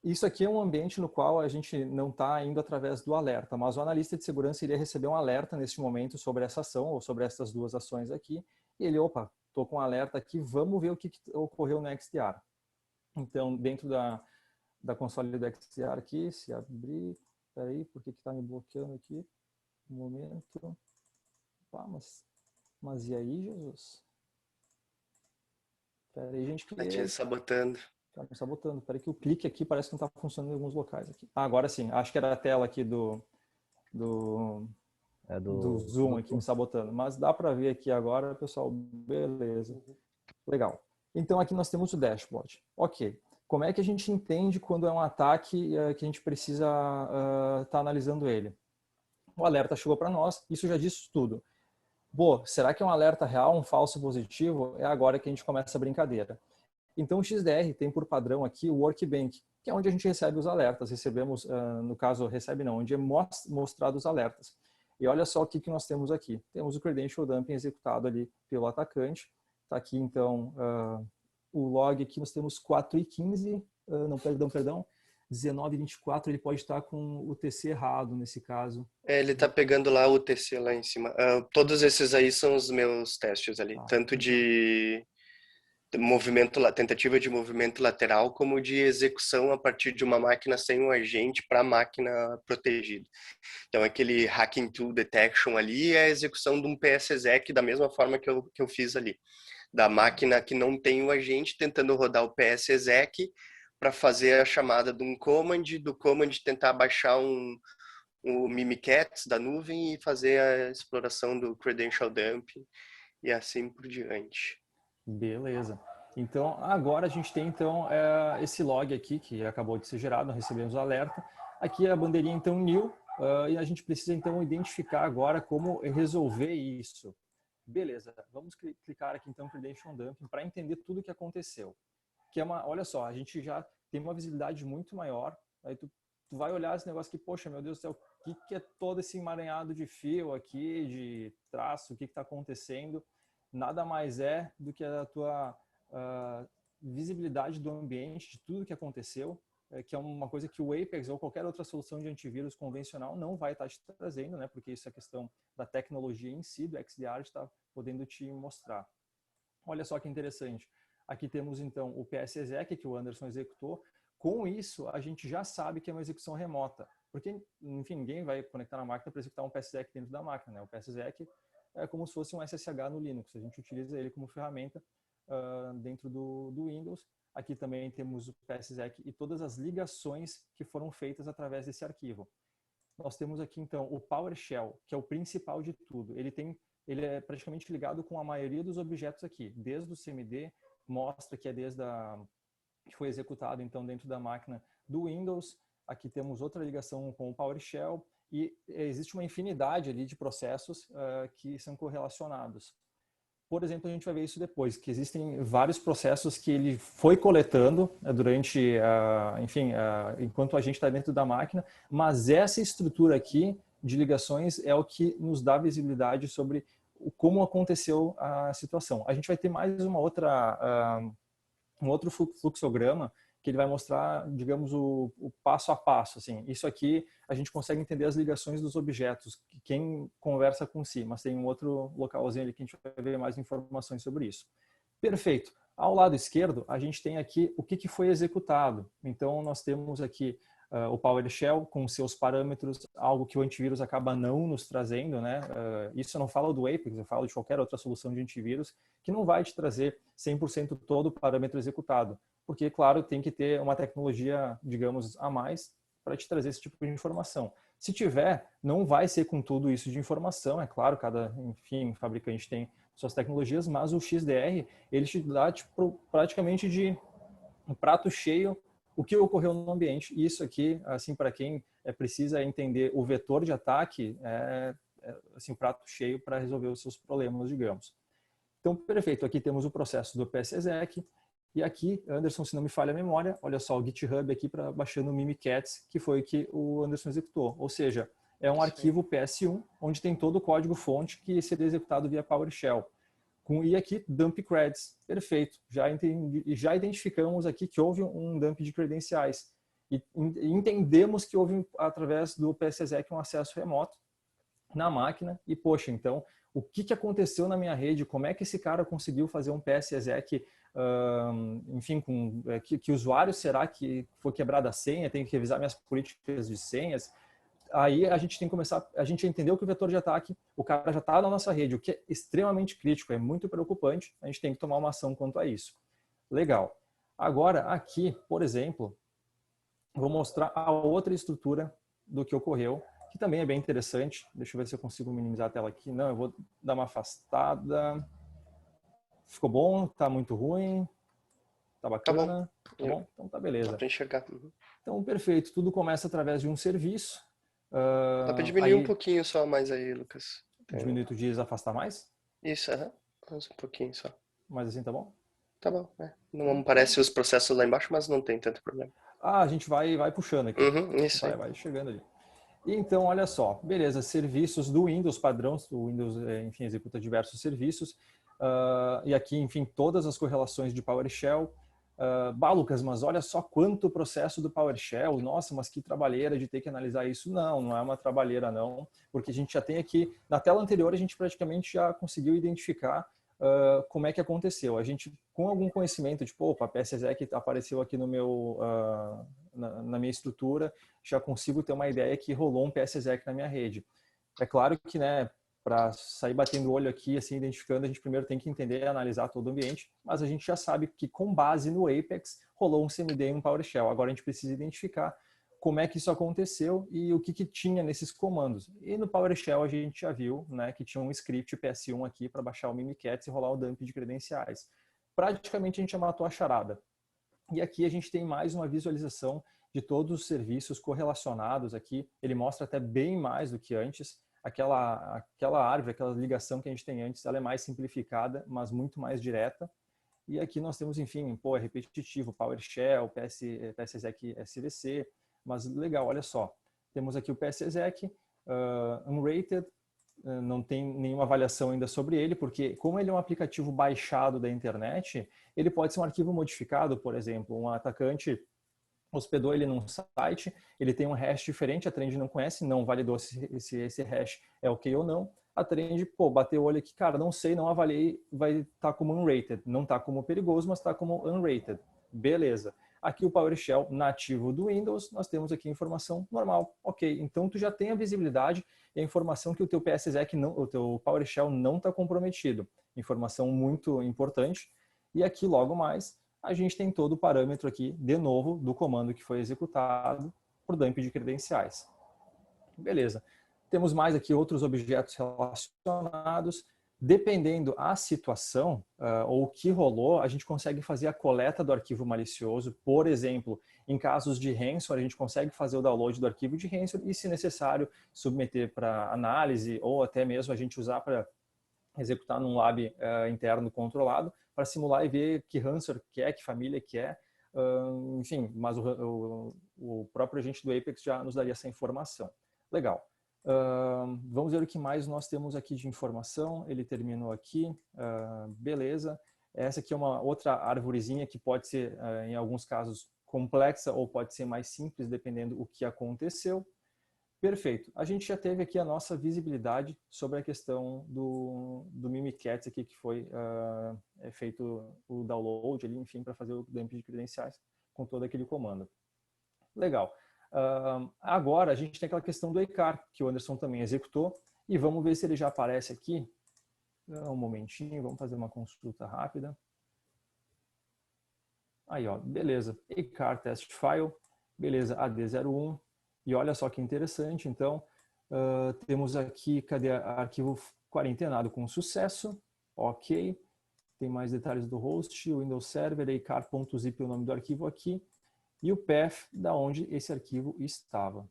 Isso aqui é um ambiente no qual a gente não está indo através do alerta, mas o analista de segurança iria receber um alerta neste momento sobre essa ação ou sobre essas duas ações aqui. E ele, opa, estou com um alerta aqui, vamos ver o que ocorreu no XDR. Então, dentro da console do XDR aqui, se abrir, peraí, por que está me bloqueando aqui? Um momento. Ah, mas e aí, Jesus? Peraí, gente, que Tá te sabotando. tá me sabotando. Peraí que o clique aqui parece que não está funcionando em alguns locais aqui. Ah, agora sim, acho que era a tela aqui do Zoom aqui me sabotando. Mas dá para ver aqui agora, pessoal, beleza. Legal. Então aqui nós temos o dashboard. Ok. Como é que a gente entende quando é um ataque que a gente precisa estar analisando ele? O alerta chegou para nós, isso já diz tudo. Pô, será que é um alerta real, um falso positivo? É agora que a gente começa a brincadeira. Então o XDR tem por padrão aqui o Workbench, que é onde a gente recebe os alertas. Recebemos, no caso, recebe não, onde é mostrado os alertas. E olha só o que nós temos aqui. Temos o credential dumping executado ali pelo atacante. Está aqui, então, o log aqui nós temos 4 e 15, não, perdão, 19 e 24, ele pode estar com o TC errado nesse caso. Ele tá pegando lá o TC lá em cima. Todos esses aí são os meus testes ali, tanto de tentativa de movimento lateral, como de execução a partir de uma máquina sem um agente para a máquina protegida. Então, aquele hacking tool detection ali é a execução de um PSExec da mesma forma que eu fiz ali. Da máquina que não tem o agente, tentando rodar o PSExec para fazer a chamada de um command, do command tentar baixar o Mimikatz da nuvem e fazer a exploração do credential dump e assim por diante. Beleza. Então, agora a gente tem então esse log aqui que acabou de ser gerado, nós recebemos o alerta. Aqui é a bandeirinha então new e a gente precisa então identificar agora como resolver isso. Beleza, vamos clicar aqui então Credential Dumping para entender tudo o que aconteceu. Que é olha só, a gente já tem uma visibilidade muito maior. Aí tu vai olhar esse negócio aqui, poxa, meu Deus do céu, o que é todo esse emaranhado de fio aqui, de traço, o que está acontecendo? Nada mais é do que a tua visibilidade do ambiente, de tudo que aconteceu, que é uma coisa que o Apex ou qualquer outra solução de antivírus convencional não vai estar te trazendo, né? Porque isso é questão da tecnologia em si, do XDR está podendo te mostrar. Olha só que interessante. Aqui temos então o PSExec que o Anderson executou. Com isso, a gente já sabe que é uma execução remota, porque, enfim, ninguém vai conectar na máquina para executar um PSExec dentro da máquina, né? O PSExec é como se fosse um SSH no Linux. A gente utiliza ele como ferramenta dentro do Windows Aqui também temos o PSExec e todas as ligações que foram feitas através desse arquivo. Nós temos aqui, então, o PowerShell, que é o principal de tudo. Ele é praticamente ligado com a maioria dos objetos aqui. Desde o CMD, mostra que é que foi executado, então, dentro da máquina do Windows. Aqui temos outra ligação com o PowerShell. E existe uma infinidade ali de processos que são correlacionados. Por exemplo, a gente vai ver isso depois, que existem vários processos que ele foi coletando durante, enquanto a gente está dentro da máquina, mas essa estrutura aqui de ligações é o que nos dá visibilidade sobre como aconteceu a situação. A gente vai ter mais um outro fluxograma que ele vai mostrar, digamos, o passo a passo. Assim. Isso aqui a gente consegue entender as ligações dos objetos, quem conversa com si, mas tem um outro localzinho ali que a gente vai ver mais informações sobre isso. Perfeito. Ao lado esquerdo, a gente tem aqui o que foi executado. Então, nós temos aqui o PowerShell com seus parâmetros, algo que o antivírus acaba não nos trazendo, né? Isso eu não falo do Apex, eu falo de qualquer outra solução de antivírus, que não vai te trazer 100% todo o parâmetro executado. Porque, claro, tem que ter uma tecnologia, digamos, a mais para te trazer esse tipo de informação. Se tiver, não vai ser com tudo isso de informação, é claro, cada, enfim, fabricante tem suas tecnologias, mas o XDR, ele te dá tipo, praticamente de um prato cheio o que ocorreu no ambiente. E isso aqui, assim, para quem precisa entender o vetor de ataque, assim, o prato cheio para resolver os seus problemas, digamos. Então, perfeito, aqui temos o processo do PSExec. E aqui, Anderson, se não me falha a memória, olha só o GitHub aqui para baixando o Mimikatz, que foi o que o Anderson executou. Ou seja, é um arquivo PS1, onde tem todo o código fonte que seria executado via PowerShell. E aqui, dump creds. Perfeito. Já identificamos aqui que houve um dump de credenciais. E entendemos que houve, através do PSExec, um acesso remoto na máquina. E, poxa, então, o que aconteceu na minha rede? Como é que esse cara conseguiu fazer um PSExec, enfim, que usuário será que foi quebrada a senha? Tem que revisar minhas políticas de senhas. Aí a gente tem que começar, a gente entendeu que o vetor de ataque, o cara já está na nossa rede, o que é extremamente crítico, é muito preocupante, a gente tem que tomar uma ação quanto a isso. Legal. Agora, aqui, por exemplo, vou mostrar a outra estrutura do que ocorreu, que também é bem interessante. Deixa eu ver se eu consigo minimizar a tela aqui. Não, eu vou dar uma afastada. Ficou bom? Tá muito ruim? Tá bacana? Tá bom? Então tá beleza. Dá para enxergar. Então, perfeito. Tudo começa através de um serviço. Dá para diminuir um pouquinho só mais aí, Lucas. Diminuir tu diz afastar mais? Isso, mais um pouquinho só. Mas assim tá bom? Tá bom, Não aparecem os processos lá embaixo, mas não tem tanto problema. A gente vai puxando aqui. Isso aí. Vai chegando ali. Então, olha só, beleza, serviços do Windows, padrão, o Windows, enfim, executa diversos serviços. E aqui, enfim, todas as correlações de PowerShell. Lucas, mas olha só quanto processo do PowerShell, nossa, mas que trabalheira de ter que analisar isso. Não é uma trabalheira não, porque a gente já tem aqui, na tela anterior a gente praticamente já conseguiu identificar como é que aconteceu. A gente, com algum conhecimento, tipo, opa, a PSExec apareceu aqui no meu, na minha estrutura, já consigo ter uma ideia que rolou um PSExec na minha rede. É claro que, né, para sair batendo o olho aqui, assim, identificando, a gente primeiro tem que entender e analisar todo o ambiente, mas a gente já sabe que com base no Apex rolou um CMD e um PowerShell. Agora a gente precisa identificar como é que isso aconteceu e o que tinha nesses comandos. E no PowerShell a gente já viu, né, que tinha um script PS1 aqui para baixar o Mimikatz e rolar o dump de credenciais. Praticamente a gente já matou a charada. E aqui a gente tem mais uma visualização de todos os serviços correlacionados aqui. Ele mostra até bem mais do que antes. Aquela árvore, aquela ligação que a gente tem antes, ela é mais simplificada, mas muito mais direta. E aqui nós temos, enfim, é repetitivo, PowerShell, PSExec SVC, mas legal, olha só. Temos aqui o PSExec, unrated, não tem nenhuma avaliação ainda sobre ele, porque como ele é um aplicativo baixado da internet, ele pode ser um arquivo modificado, por exemplo, um atacante hospedou ele num site, ele tem um hash diferente, a Trend não conhece, não validou se esse hash é ok ou não. A Trend, bateu o olho aqui, cara, não sei, não avaliei, vai estar como unrated. Não está como perigoso, mas está como unrated. Beleza. Aqui o PowerShell nativo do Windows, nós temos aqui a informação normal. Ok, então tu já tem a visibilidade e a informação que o teu PSExec, o teu PowerShell não está comprometido. Informação muito importante. E aqui logo mais, a gente tem todo o parâmetro aqui, de novo, do comando que foi executado por dump de credenciais. Beleza. Temos mais aqui outros objetos relacionados. Dependendo a situação ou o que rolou, a gente consegue fazer a coleta do arquivo malicioso. Por exemplo, em casos de ransomware, a gente consegue fazer o download do arquivo de ransomware e, se necessário, submeter para análise ou até mesmo a gente usar para executar num lab interno controlado para simular e ver que ransomware que é, que família que é. Enfim, mas o próprio agente do Apex já nos daria essa informação. Legal. Vamos ver o que mais nós temos aqui de informação. Ele terminou aqui. Beleza. Essa aqui é uma outra arvorezinha que pode ser, em alguns casos, complexa ou pode ser mais simples, dependendo do que aconteceu. Perfeito. A gente já teve aqui a nossa visibilidade sobre a questão do Mimikatz aqui, que foi feito o download ali, enfim, para fazer o dump de credenciais com todo aquele comando. Legal. Agora a gente tem aquela questão do ECAR, que o Anderson também executou, e vamos ver se ele já aparece aqui. Um momentinho, vamos fazer uma consulta rápida. Aí, ó, beleza. ECAR test file, beleza, AD01. E olha só que interessante, então, temos aqui, cadê arquivo quarentenado com sucesso, ok. Tem mais detalhes do host, o Windows Server, ecar.zip, o nome do arquivo aqui, e o path da onde esse arquivo estava.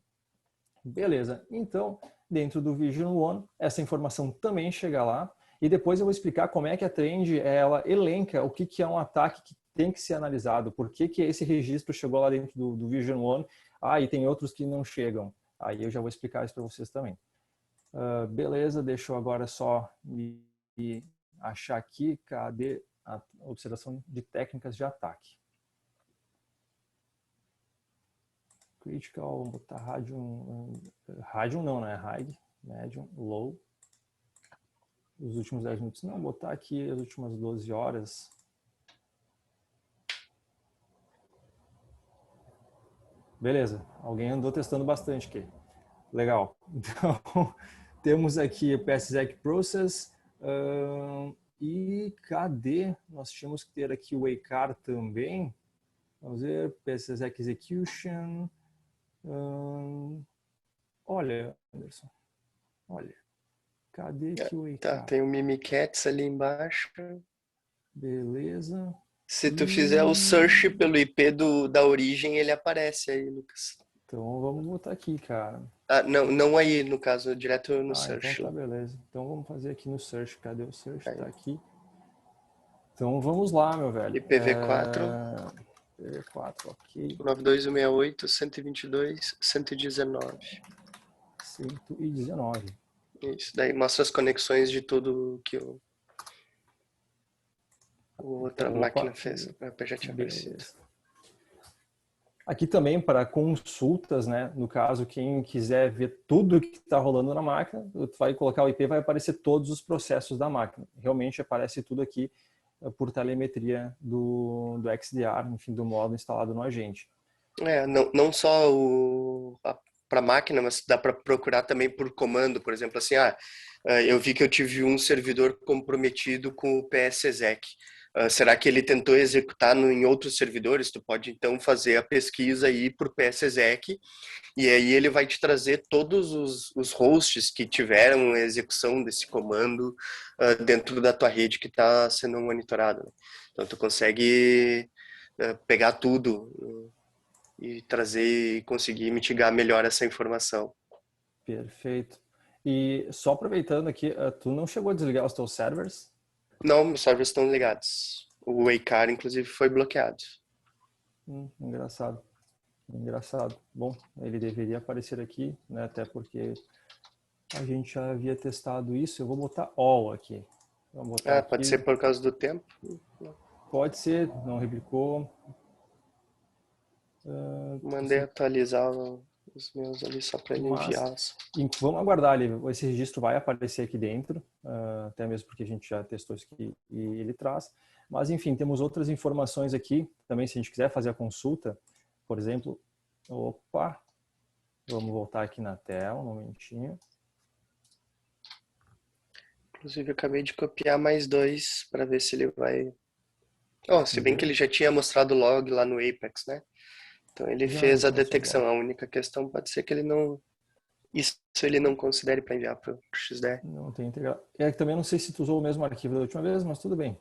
Beleza, então, dentro do Vision One, essa informação também chega lá, e depois eu vou explicar como é que a Trend, ela elenca o que é um ataque que tem que ser analisado, por que esse registro chegou lá dentro do Vision One, e tem outros que não chegam. Aí eu já vou explicar isso para vocês também. Beleza, deixa eu agora só me achar aqui, cadê a observação de técnicas de ataque. Critical, vou botar Radium não, né? High, Medium, Low. Os últimos 10 minutos não, vou botar aqui as últimas 12 horas. Beleza, alguém andou testando bastante aqui. Legal. Então, temos aqui o PSEC Process. E cadê? Nós tínhamos que ter aqui o ECAR também. Vamos ver, PSEC Execution. Olha, Anderson. Olha. Cadê aqui o ECAR? Tá, tem o Mimikatz ali embaixo. Beleza. Se tu fizer o search pelo IP da origem, ele aparece aí, Lucas. Então vamos botar aqui, cara. Não aí, no caso, direto no search. Então tá, beleza. Então vamos fazer aqui no search. Cadê o search? Aí. Tá aqui. Então vamos lá, meu velho. IPv4. IPv4, ok. 92168, 122, 119. 119. Isso, daí mostra as conexões de tudo que outra máquina fez. Já tinha aparecido. Aqui também para consultas, né? No caso, quem quiser ver tudo que está rolando na máquina, tu vai colocar o IP, vai aparecer todos os processos da máquina. Realmente aparece tudo aqui por telemetria do XDR, enfim, do módulo instalado no agente. Não só para máquina, mas dá para procurar também por comando. Por exemplo, assim, eu vi que eu tive um servidor comprometido com o PSExec. Será que ele tentou executar em outros servidores? Tu pode então fazer a pesquisa aí por PSExec e aí ele vai te trazer todos os hosts que tiveram a execução desse comando dentro da tua rede que está sendo monitorada. Então tu consegue pegar tudo e trazer e conseguir mitigar melhor essa informação. Perfeito. E só aproveitando aqui, tu não chegou a desligar os teus servers? Não, meus servers estão ligados. O ECAR, inclusive, foi bloqueado. Engraçado. Engraçado. Bom, ele deveria aparecer aqui, né? Até porque a gente já havia testado isso. Eu vou botar all aqui. Vamos botar pode aqui. ser por causa do tempo? Pode ser, não replicou. Mandei atualizar os meus ali só para ele enviar. Vamos aguardar ali, esse registro vai aparecer aqui dentro, até mesmo porque a gente já testou isso aqui e ele traz. Mas enfim, temos outras informações aqui, também se a gente quiser fazer a consulta, por exemplo, vamos voltar aqui na tela, um momentinho. Inclusive eu acabei de copiar mais 2 para ver se ele vai Oh, se bem que ele já tinha mostrado log lá no Apex, né? Então ele fez a detecção. A única questão pode ser que ele não... Isso ele não considere para enviar para o XDR. Não tem integrado. É que também não sei se tu usou o mesmo arquivo da última vez, mas tudo bem.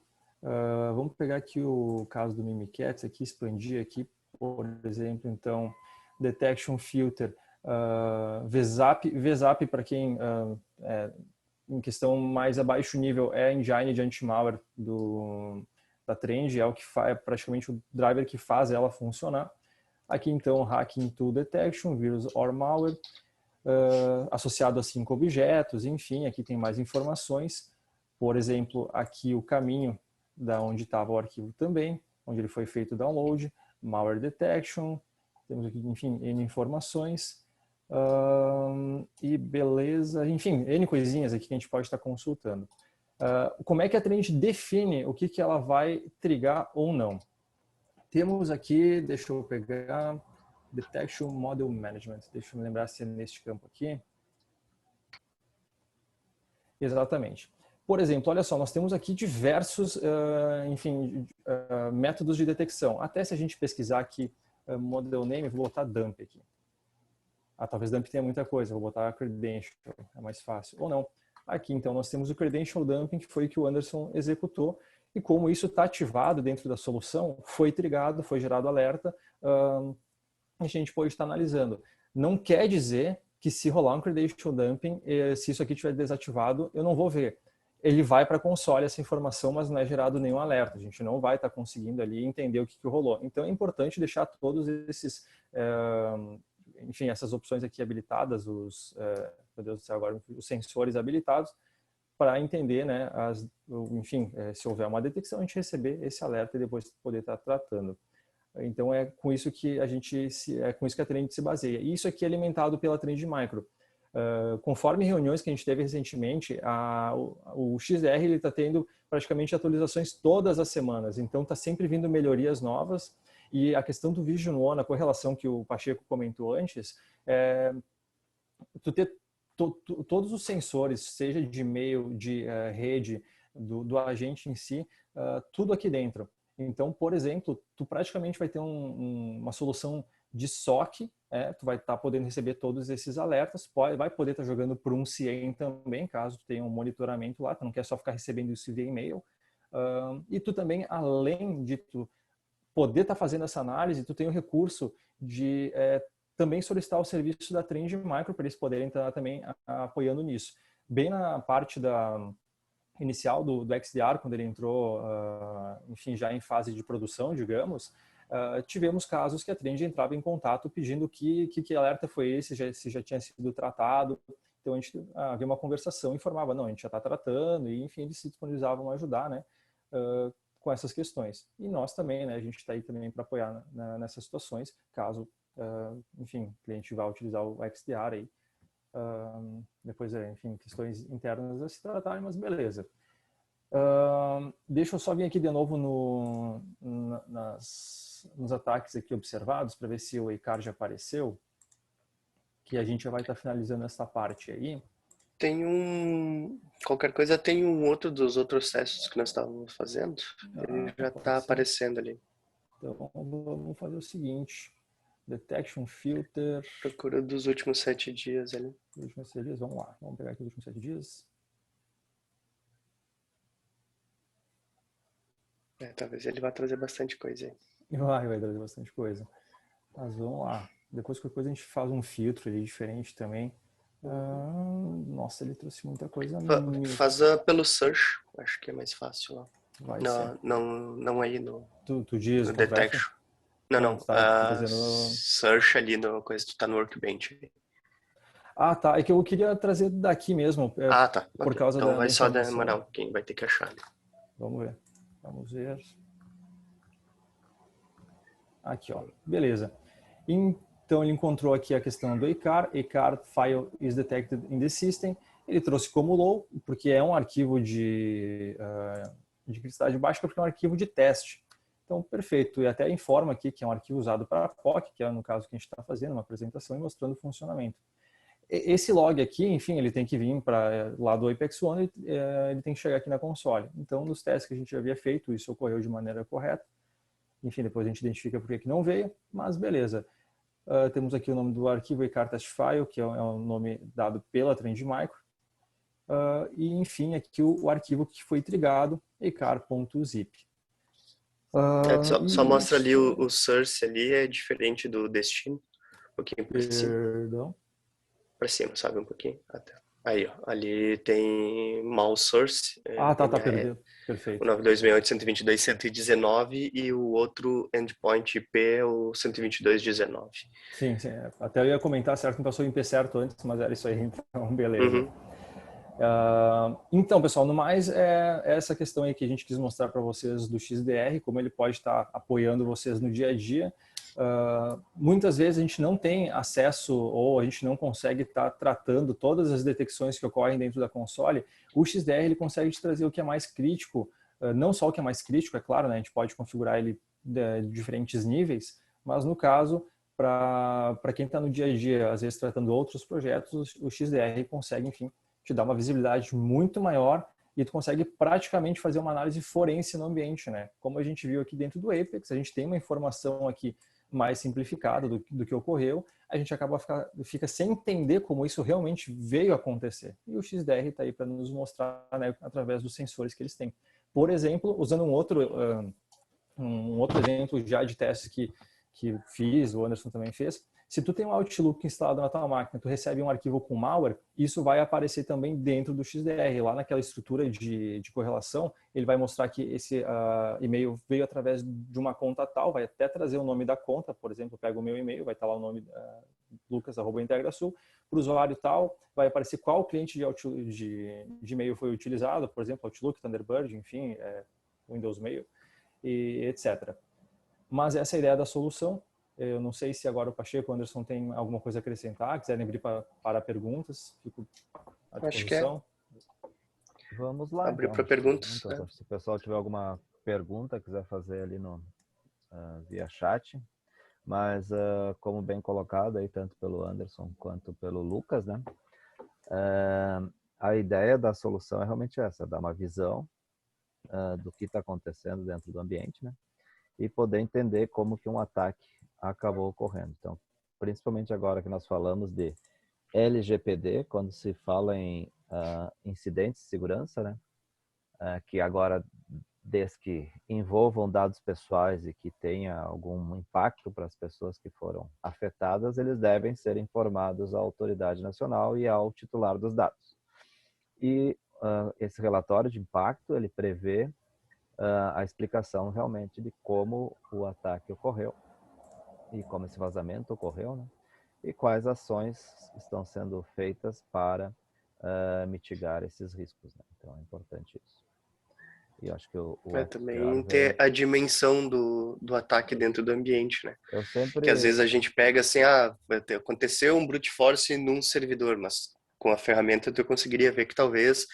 Vamos pegar aqui o caso do Mimikatz, aqui, expandir aqui, por exemplo, então, Detection Filter, VZAP para quem, em questão mais abaixo nível, é a engine de anti-malware da Trend, é o que é praticamente o driver que faz ela funcionar. Aqui, então, Hacking Tool Detection, Virus or Malware, associado a 5 objetos, enfim, aqui tem mais informações. Por exemplo, aqui o caminho da onde estava o arquivo também, onde ele foi feito o download, malware detection, temos aqui, enfim, N informações, e beleza, enfim, N coisinhas aqui que a gente pode estar consultando. Como é que a Trend define o que ela vai trigar ou não? Temos aqui, deixa eu pegar, Detection Model Management, deixa eu me lembrar se é neste campo aqui. Exatamente. Por exemplo, olha só, nós temos aqui diversos, enfim, métodos de detecção. Até se a gente pesquisar aqui model name, vou botar dump aqui. Talvez dump tenha muita coisa, vou botar credential, é mais fácil. Ou não. Aqui, então, nós temos o credential dumping, que foi o que o Anderson executou. E como isso está ativado dentro da solução, foi trigado, foi gerado alerta, a gente pode estar analisando. Não quer dizer que se rolar um credential dumping, se isso aqui estiver desativado, eu não vou ver. Ele vai para a console essa informação, mas não é gerado nenhum alerta. A gente não vai estar conseguindo ali entender o que rolou. Então é importante deixar todos esses, enfim, essas opções aqui habilitadas, meu Deus do céu, agora os sensores habilitados, para entender, né, enfim, se houver uma detecção, a gente receber esse alerta e depois poder estar tratando. Então é com isso que a Trend se baseia. E isso aqui é alimentado pela Trend Micro. Conforme reuniões que a gente teve recentemente, o XDR está tendo praticamente atualizações todas as semanas. Então está sempre vindo melhorias novas. E a questão do Vision One, a correlação que o Pacheco comentou antes, tu ter todos os sensores, seja de e-mail, de rede, do agente em si, tudo aqui dentro. Então, por exemplo, tu praticamente vai ter uma solução de SOC, tu vai estar podendo receber todos esses alertas, vai poder estar jogando por um CIEM também, caso tu tenha um monitoramento lá, tu não quer só ficar recebendo isso via e-mail. E tu também, além de tu poder estar fazendo essa análise, tu tem o recurso de também solicitar o serviço da Trend Micro para eles poderem estar também apoiando nisso. Bem na parte inicial do XDR, quando ele entrou, enfim, já em fase de produção, digamos, tivemos casos que a Trend entrava em contato pedindo que alerta foi esse, se já tinha sido tratado. Então a gente havia uma conversação, informava, não, a gente já está tratando, e enfim, eles se disponibilizavam a ajudar, né, com essas questões. E nós também, né, a gente está aí também para apoiar nessas situações, caso, enfim, o cliente vá utilizar o XDR aí. Depois, enfim, questões internas a se tratarem, mas beleza. Deixa eu só vir aqui de novo nos ataques aqui observados, para ver se o EICAR já apareceu, que a gente já vai estar finalizando essa parte aí. Qualquer coisa, tem um outro dos outros testes que nós estávamos fazendo, ele já está aparecendo ali. Então, vamos fazer o seguinte. Detection Filter. Procura dos últimos 7 dias ali. Os últimos 7 dias, vamos lá. Vamos pegar aqui os últimos 7 dias. Talvez ele vá trazer bastante coisa aí. Vai trazer bastante coisa. Mas vamos lá. Depois qualquer coisa a gente faz um filtro ali diferente também. Nossa, ele trouxe muita coisa. Faz pelo search, acho que é mais fácil lá. Vai ser. Não aí no diz no detection. Não. Search ali no coisa, tu tá no Workbench. Tá. É que eu queria trazer daqui mesmo. Tá. Por causa então da vai só demorar, quem vai ter que achar. Vamos ver. Aqui, ó. Beleza. Então ele encontrou aqui a questão do EICAR. EICAR file is detected in the system. Ele trouxe como low, porque é um arquivo de criticidade baixa, porque é um arquivo de teste. Então, perfeito. E até informa aqui que é um arquivo usado para POC, que é no caso que a gente está fazendo, uma apresentação e mostrando o funcionamento. esse log aqui, enfim, ele tem que vir para lá do Apex One, ele tem que chegar aqui na console. Então, nos testes que a gente havia feito, isso ocorreu de maneira correta. Enfim, depois a gente identifica por que não veio, mas beleza. Temos aqui o nome do arquivo iCar.test.file, que é um nome dado pela Trend Micro. E, enfim, aqui o arquivo que foi trigado, icar.zip. Só mostra ali o source ali, é diferente do destino. Um pouquinho para cima. Perdão? Para cima, sabe, um pouquinho. Aí, ó, ali tem mouse source. Tá, perdeu. Perfeito. O 92.168.122.119 e o outro endpoint IP é o 122.19. Sim. Até eu ia comentar, certo, não passou o IP certo antes, mas era isso aí, então beleza. Então, pessoal, no mais, é essa questão aí que a gente quis mostrar para vocês do XDR, como ele pode estar apoiando vocês no dia a dia. Muitas vezes a gente não tem acesso ou a gente não consegue estar tratando todas as detecções que ocorrem dentro da console. O XDR ele consegue te trazer o que é mais crítico, não só o que é mais crítico, é claro, né? A gente pode configurar ele de diferentes níveis, mas no caso, para quem está no dia a dia, às vezes tratando outros projetos, o XDR consegue, enfim, te dar uma visibilidade muito maior e tu consegue praticamente fazer uma análise forense no ambiente, né? Como a gente viu aqui dentro do Apex, a gente tem uma informação aqui mais simplificada do que ocorreu, a gente fica sem entender como isso realmente veio a acontecer. E o XDR está aí para nos mostrar, né, através dos sensores que eles têm. Por exemplo, usando um outro exemplo já de testes que fiz, o Anderson também fez, se tu tem um Outlook instalado na tua máquina, tu recebe um arquivo com malware, isso vai aparecer também dentro do XDR. Lá naquela estrutura de correlação, ele vai mostrar que esse e-mail veio através de uma conta tal, vai até trazer o nome da conta, por exemplo, eu pego o meu e-mail, vai estar lá o nome lucas@integrasul, para o usuário tal, vai aparecer qual cliente de e-mail foi utilizado, por exemplo, Outlook, Thunderbird, enfim, Windows Mail, e etc. Mas essa é a ideia da solução. Eu não sei se agora o Pacheco, o Anderson tem alguma coisa a acrescentar, quiserem abrir para perguntas, fico à disposição. Vamos lá, abrir então. para perguntas. Se o pessoal tiver alguma pergunta, quiser fazer ali via chat. Mas, como bem colocado aí, tanto pelo Anderson quanto pelo Lucas, né? A ideia da solução é realmente essa, dar uma visão do que está acontecendo dentro do ambiente, né? E poder entender como que um ataque acabou ocorrendo. Então, principalmente agora que nós falamos de LGPD, quando se fala em incidentes de segurança, né? Que agora, desde que envolvam dados pessoais e que tenha algum impacto para as pessoas que foram afetadas, eles devem ser informados à autoridade nacional e ao titular dos dados. E esse relatório de impacto, ele prevê a explicação realmente de como o ataque ocorreu e como esse vazamento ocorreu, né? E quais ações estão sendo feitas para mitigar esses riscos, né? Então é importante isso. E eu acho que também ter a dimensão do ataque dentro do ambiente, né? Eu sempre... Que às vezes a gente pega assim, aconteceu um brute force num servidor, mas com a ferramenta tu conseguiria ver que talvez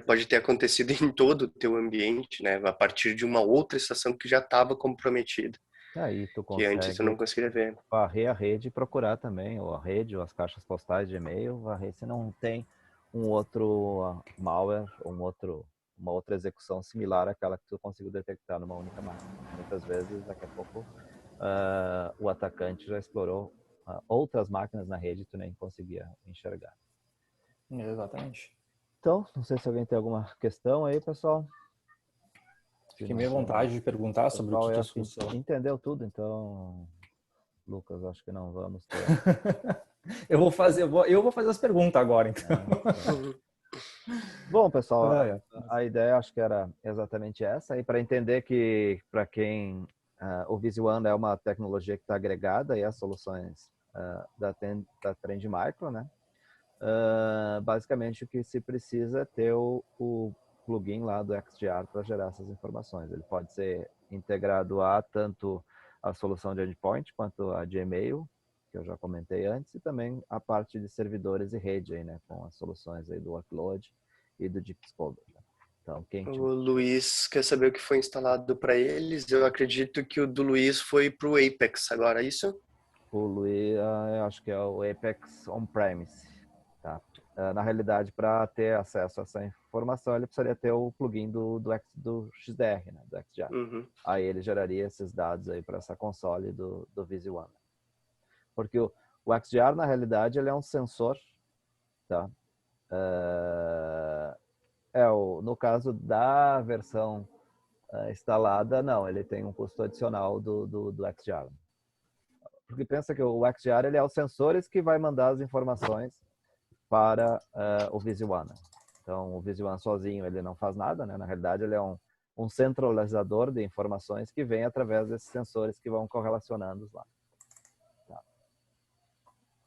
pode ter acontecido em todo o teu ambiente, né? A partir de uma outra estação que já estava comprometida. Aí tu que antes tu não conseguiria ver. Varrer a rede e procurar também, ou a rede, ou as caixas postais de e-mail, varrer se não tem um outro malware, ou uma outra execução similar àquela que tu conseguiu detectar numa única máquina. Muitas vezes, daqui a pouco, o atacante já explorou outras máquinas na rede e tu nem conseguia enxergar. Exatamente. Então, não sei se alguém tem alguma questão aí, pessoal. Fiquei meio à vontade de perguntar sobre o que é a solução. Entendeu tudo, então, Lucas, acho que não vamos ter. eu vou fazer as perguntas agora, então. Bom, pessoal, a ideia acho que era exatamente essa. E para entender que, para quem o Visual é uma tecnologia que está agregada aí às soluções da Trend Micro, né? Basicamente o que se precisa é ter o plugin lá do XDR para gerar essas informações. Ele pode ser integrado a tanto a solução de endpoint quanto a de e-mail, que eu já comentei antes, e também a parte de servidores e rede aí, né, com as soluções aí do Workload e do Deep Discovery. Né? Então, O Luiz quer saber o que foi instalado para eles. Eu acredito que o do Luiz foi para o Apex agora, é isso? O Luiz, eu acho que é o Apex On-Premise. Tá? Na realidade, para ter acesso a essa informação, ele precisaria ter o plugin do XDR, né? Do XDR. Aí ele geraria esses dados aí para essa console do VisiOne. Porque o XDR, na realidade, ele é um sensor, tá? No caso da versão instalada, não, ele tem um custo adicional do XDR. Porque pensa que o XDR ele é os sensores que vai mandar as informações para o VisiOne. Então, o VisiOne sozinho ele não faz nada, né? Na realidade, ele é um centralizador de informações que vem através desses sensores que vão correlacionando lá. Tá.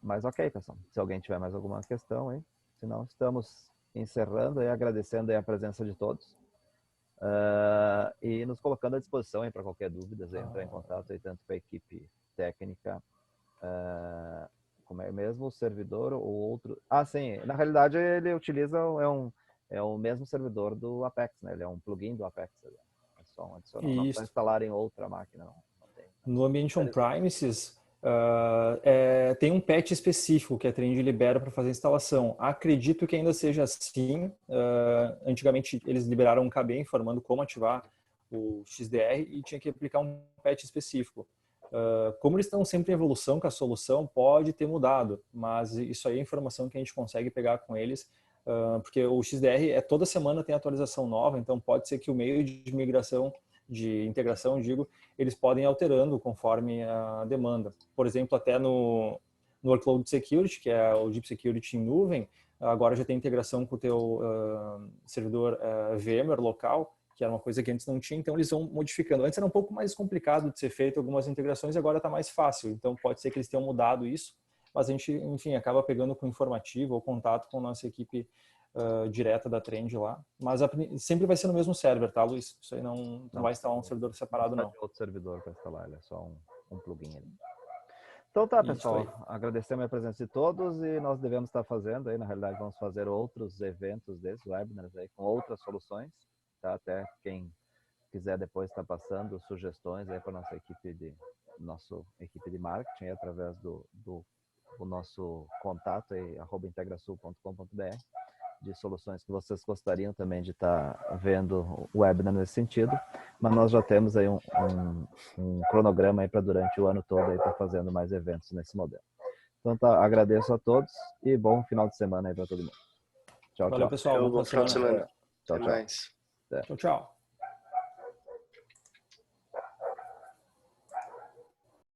Mas ok, pessoal. Se alguém tiver mais alguma questão aí, senão estamos encerrando e agradecendo aí a presença de todos. E nos colocando à disposição para qualquer dúvida, entrar em contato aí, tanto com a equipe técnica, como é mesmo o servidor ou outro. Sim, na realidade ele utiliza, é o mesmo servidor do Apex, né? Ele é um plugin do Apex. É só um adicional. Não precisa instalar em outra máquina, não tem. No ambiente on-premises, tem um patch específico que a Trend libera para fazer a instalação. Acredito que ainda seja assim. Antigamente eles liberaram um KB informando como ativar o XDR e tinha que aplicar um patch específico. Como eles estão sempre em evolução com a solução, pode ter mudado, mas isso aí é informação que a gente consegue pegar com eles, porque o XDR toda semana tem atualização nova, então pode ser que o meio de migração, de integração, eles podem ir alterando conforme a demanda. Por exemplo, até no Workload Security, que é o Deep Security em nuvem, agora já tem integração com o teu servidor VMware local, que era uma coisa que antes não tinha, então eles vão modificando. Antes era um pouco mais complicado de ser feito algumas integrações, agora está mais fácil. Então pode ser que eles tenham mudado isso, mas a gente, enfim, acaba pegando com informativo ou contato com a nossa equipe direta da Trend lá. Mas sempre vai ser no mesmo server, tá, Luiz? Isso aí não vai instalar um servidor separado, não. Outro servidor para instalar, ele é só um plugin ali. Então tá, pessoal, agradecemos a presença de todos e nós devemos estar fazendo aí, na realidade vamos fazer outros eventos desses webinars aí com outras soluções, tá? Até quem quiser depois estar passando sugestões aí para nossa equipe de marketing aí, através do nosso contato aí, @integrasul.com.br, de soluções que vocês gostariam também de estar vendo o webinar nesse sentido, mas nós já temos aí um cronograma aí para durante o ano todo aí estar fazendo mais eventos nesse modelo. Então tá, agradeço a todos e bom final de semana aí para todo mundo. Tchau, Valeu, tchau. pessoal. Bom final de semana. Tchau, Até tchau. mais. Tchau, tchau.